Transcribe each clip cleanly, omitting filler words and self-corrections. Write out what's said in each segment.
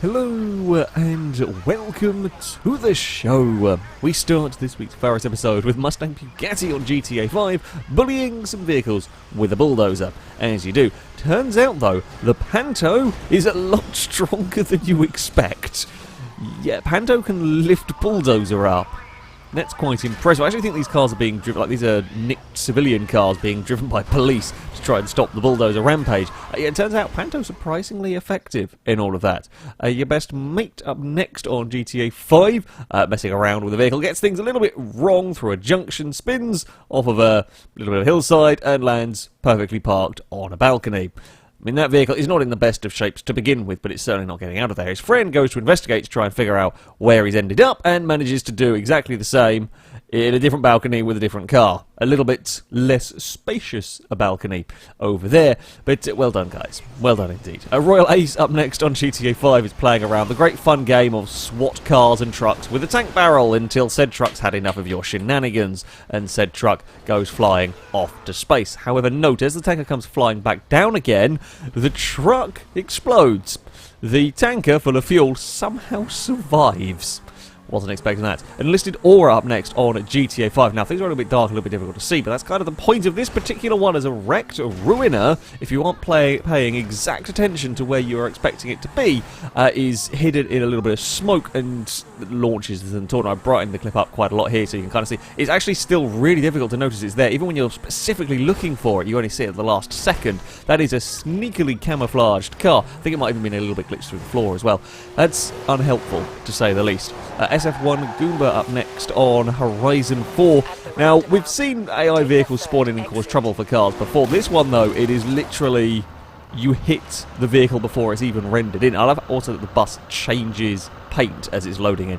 Hello and welcome to the show. We start this week's Failrace episode with Mustang Bugatti on GTA 5 bullying some vehicles with a bulldozer. As you do. Turns out though, the Panto is a lot stronger than you expect. Yeah, Panto can lift bulldozer up. That's quite impressive. I actually think these cars are being driven, like these are nicked civilian cars being driven by police to try and stop the bulldozer rampage. It turns out Panto's surprisingly effective in all of that. Your best mate up next on GTA 5, messing around with the vehicle, gets things a little bit wrong through a junction, spins off of a little bit of hillside and lands perfectly parked on a balcony. I mean, that vehicle is not in the best of shapes to begin with, but it's certainly not getting out of there. His friend goes to investigate to try and figure out where he's ended up and manages to do exactly the same in a different balcony with a different car. A little bit less spacious a balcony over there, but well done, guys. Well done indeed. Royal Ace up next on GTA 5 is playing around the great fun game of SWAT cars and trucks with a tank barrel until said truck's had enough of your shenanigans and said truck goes flying off to space. However, note as the tanker comes flying back down again, the truck explodes. The tanker, full of fuel, somehow survives. Wasn't expecting that. Enlisted Aura up next on GTA 5. Now, things are a little bit dark, a little bit difficult to see, but that's kind of the point of this particular one as a wrecked ruiner. If you aren't paying exact attention to where you are expecting it to be, is hidden in a little bit of smoke and launches and tornado. I've brightened the clip up quite a lot here so you can kind of see. It's actually still really difficult to notice it's there. Even when you're specifically looking for it, you only see it at the last second. That is a sneakily camouflaged car. I think it might even been a little bit glitched through the floor as well. That's unhelpful, to say the least. SF1 Goomba up next on Horizon 4. Now, we've seen AI vehicles spawn in and cause trouble for cars before. This one, though, it is literally you hit the vehicle before it's even rendered in. I love also that the bus changes paint as it's loading in.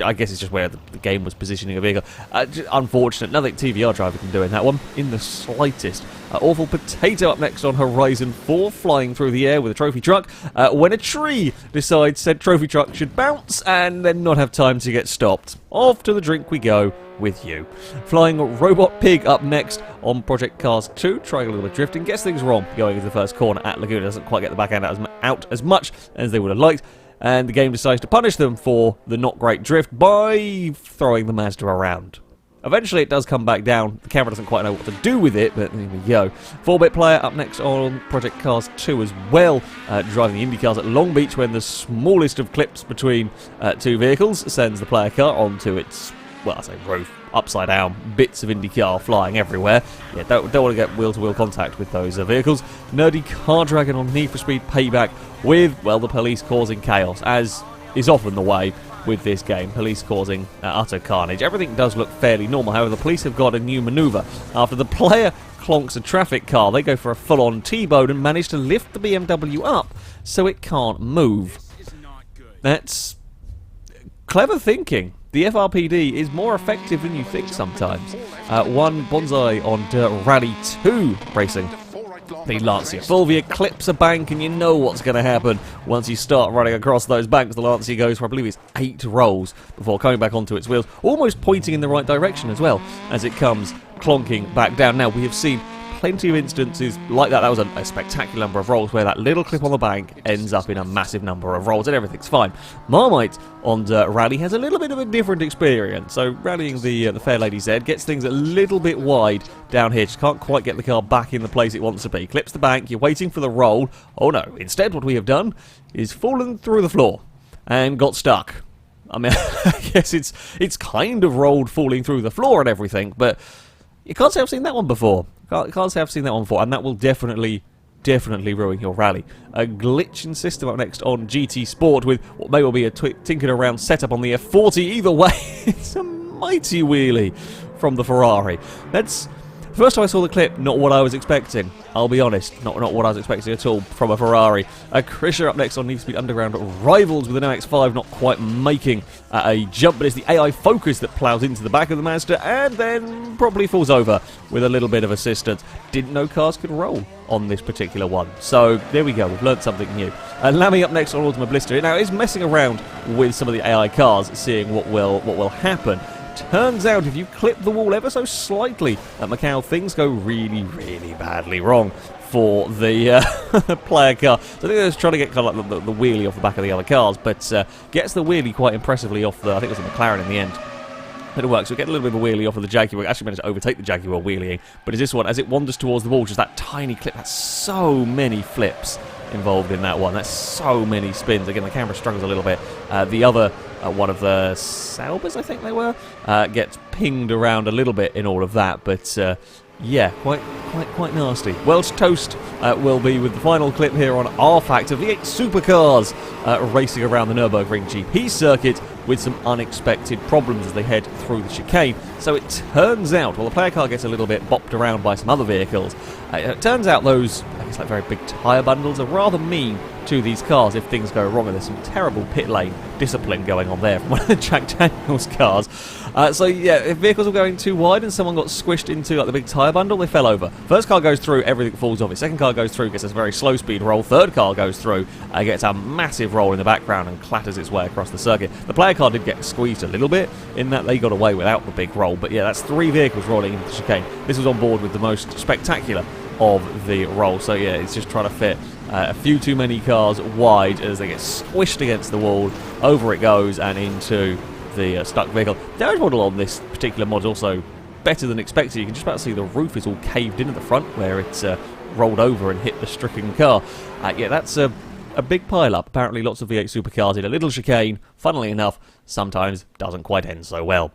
I guess it's just where the game was positioning a vehicle. Unfortunate. Nothing TVR driver can do in that one, in the slightest. Awful Potato up next on Horizon 4, flying through the air with a trophy truck, when a tree decides said trophy truck should bounce and then not have time to get stopped. Off to the drink we go with you. Flying Robot Pig up next on Project Cars 2, trying a little bit of drifting, gets things wrong going into the first corner at Laguna. Doesn't quite get the back end out as much as they would have liked. And the game decides to punish them for the not great drift by throwing the Mazda around. Eventually it does come back down. The camera doesn't quite know what to do with it, but there we go. 4-bit player up next on Project Cars 2 as well, driving the Indy cars at Long Beach when the smallest of clips between two vehicles sends the player car onto its, well, I say roof, upside down, bits of IndyCar flying everywhere. Yeah, don't want to get wheel-to-wheel contact with those vehicles. Nerdy Car Dragon on Need for Speed Payback with, well, the police causing chaos, as is often the way with this game. Police causing utter carnage. Everything does look fairly normal, however, the police have got a new manoeuvre. After the player clonks a traffic car, they go for a full-on T-bone and manage to lift the BMW up so it can't move. That's clever thinking. The FRPD is more effective than you think sometimes. One Bonsai on Dirt Rally 2 racing. The Lancia Fulvia clips a bank and you know what's going to happen once you start running across those banks. The Lancia goes for, I believe it's 8 rolls before coming back onto its wheels, almost pointing in the right direction as well as it comes clonking back down. Now, we have seen plenty of instances like that. That was a spectacular number of rolls where that little clip on the bank ends up in a massive number of rolls and everything's fine. Marmite on Dirt Rally has a little bit of a different experience. So rallying the Fair Lady Z gets things a little bit wide down here. Just can't quite get the car back in the place it wants to be. Clips the bank, you're waiting for the roll. Oh no, instead what we have done is fallen through the floor and got stuck. I mean, I guess it's kind of rolled falling through the floor and everything, but you can't say I've seen that one before. Can't say I've seen that one before, and that will definitely ruin your rally. A glitching system up next on GT Sport with what may well be a tinkered around setup on the F40. Either way, it's a mighty wheelie from the Ferrari. That's first time I saw the clip, not what I was expecting. I'll be honest, not what I was expecting at all from a Ferrari. A Krisha up next on Need for Speed Underground rivals with an MX-5, not quite making a jump, but it's the AI Focus that plows into the back of the Mazda and then probably falls over with a little bit of assistance. Didn't know cars could roll on this particular one. So there we go, we've learned something new. Lammy up next on Ultima Blister. Now, is messing around with some of the AI cars, seeing what will happen. turns out if you clip the wall ever so slightly at Macau, things go really, really badly wrong for the player car. So I think they're just trying to get kind of like the wheelie off the back of the other cars, but gets the wheelie quite impressively off the, I think it was the McLaren in the end. It'll work, so we get a little bit of a wheelie off of the Jaguar. We actually managed to overtake the Jaguar wheeling, but as this one, as it wanders towards the wall, just that tiny clip, that's so many flips involved in that one. That's so many spins. Again, the camera struggles a little bit. The other one of the Saubers, I think they were, gets pinged around a little bit in all of that, but yeah, quite nasty. Welsh Toast will be with the final clip here on our Factor V8 Supercars racing around the Nurburgring GP circuit with some unexpected problems as they head through the chicane. So it turns out, while the player car gets a little bit bopped around by some other vehicles, it turns out those, I guess, like very big tyre bundles are rather mean to these cars if things go wrong, and there's some terrible pit lane discipline going on there from one of the Jack Daniels cars. So yeah, if vehicles were going too wide and someone got squished into like the big tyre bundle, they fell over. First car goes through, everything falls off. His second car goes through, gets a very slow speed roll. Third car goes through, gets a massive roll in the background and clatters its way across the circuit. The player car did get squeezed a little bit in that they got away without the big roll, but yeah, that's 3 vehicles rolling into the chicane. This was on board with the most spectacular of the roll, so yeah, it's just trying to fit a few too many cars wide as they get squished against the wall. Over it goes and into the stuck vehicle. The damage model on this particular mod is also better than expected. You can just about see the roof is all caved in at the front where it's rolled over and hit the stricken car. Yeah, that's a big pile-up. Apparently lots of V8 supercars in a little chicane, funnily enough, sometimes doesn't quite end so well.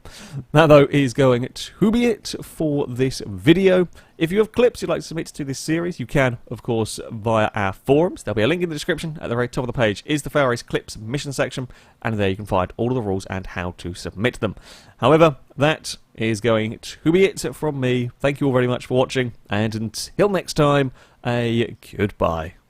That, though, is going to be it for this video. If you have clips you'd like to submit to this series, you can, of course, via our forums. There'll be a link in the description. At the very top of the page is the Failrace Clips mission section, and there you can find all of the rules and how to submit them. However, that is going to be it from me. Thank you all very much for watching, and until next time, a goodbye.